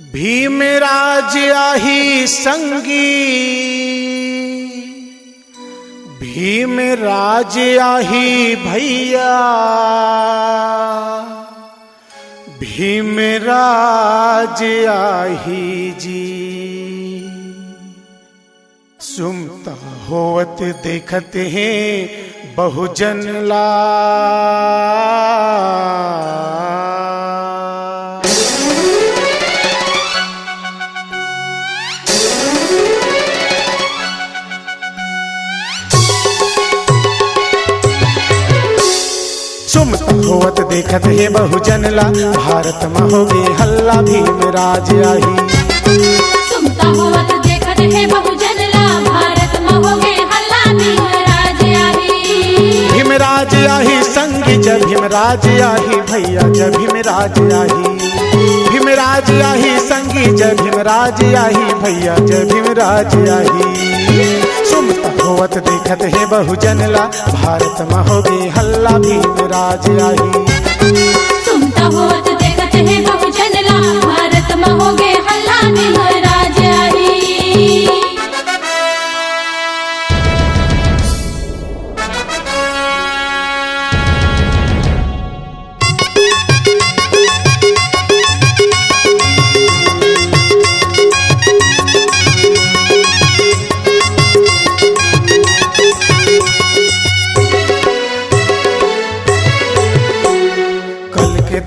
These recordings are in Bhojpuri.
भीमराज आही संगी, भीमराज आही भैया, भीमराज आही जी। सुमता होवत देखत हैं बहुजन ला, सुमता होवत देखत है बहुजन ला, भारत में होगे हल्ला भीमराज आही। सुमता होवत देखत है बहुजन ला, भारत में होगे हल्ला भीमराज आही। भीमराज आही संगी जब भीमराज आही भैया, जब भीमराज आही। भीमराज आही संगी जब भीमराज आही भैया, जब भीमराज आही। सुमता होवत देखत है बहुजन ला, भारत में होगे हल्ला भीमराज आही। सुमता होवत देखत है बहुजन ला, भारत में होगे हल्ला भीमराज आही।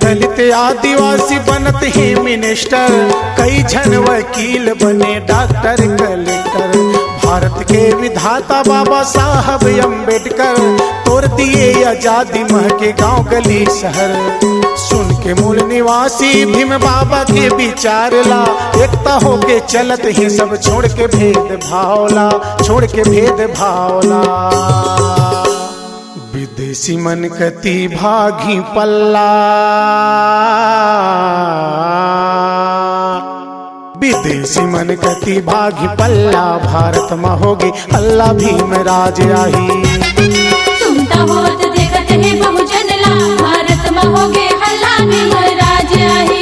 दलित आदिवासी बनत है मिनिस्टर, कई जन वकील बने डॉक्टर कलेक्टर। भारत के विधाता बाबा साहब अम्बेडकर, तोड़ दिए आजादी मह के गांव गली शहर। सुन के मूल निवासी भीम बाबा के विचार ला, एकता होके चलत है सब छोड़ के भेद भावला, छोड़ के भेद भावला। विदेशी मन कति भागी पल्ला, विदेशी मन कति भागी पल्ला, भारत में होगी हल्ला भीमराज आही। सुमता होवत देखत है बहुजन ला, भारत में होगे हल्ला भीमराज आही।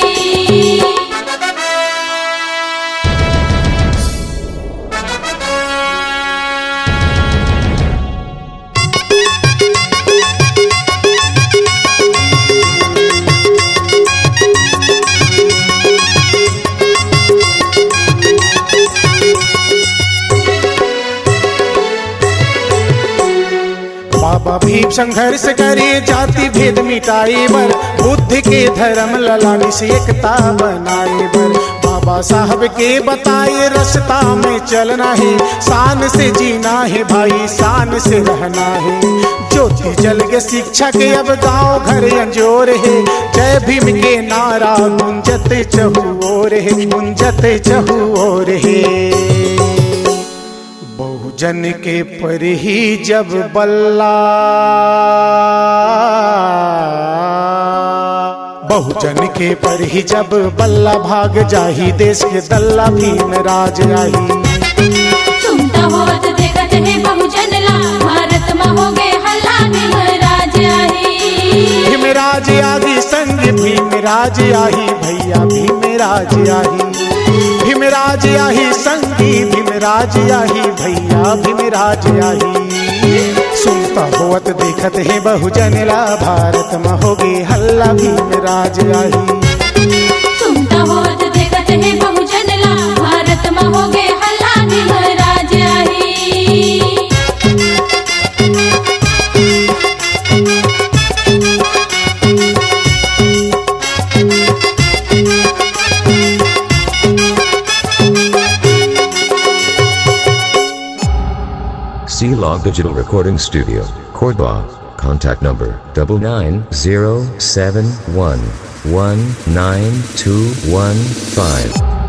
बाबा भीम संघर्ष करे जाति भेद मिटाए बर, बुद्ध के धर्म ललानी से एकता बनाए बर। बाबा साहब के बताए रास्ता में चलना है, शान से जीना है भाई, शान से रहना है। ज्योति जल के शिक्षा के अब गांव घर अंजोर है, जय भीम के नारा गुंजत चहु ओर है, गुंजत चहु ओर है। बहुजन के पर ही जब बल्ला, बहुजन के पर ही जब बल्ला, भाग जाही देश के दल्ला भीमराज आही। सुमता होवत देखत है बहुजन ला, भारत में होगे हल्ला भीमराज आही। भीमराज आही संग भीमराज आही भैया, भीमराज आही। भीमराज आही संगी भीमराज आही भैया, भीमराज आही। सुनता होवत देखत है बहुजन ला, भारत में होगी हल्ला भीमराज आही। सुमता होवत देखत है बहुजन ला, भारत में होगे हल्ला भीमराज आही। C-Log Digital Recording Studio, Cordoba. Contact number 99071192115.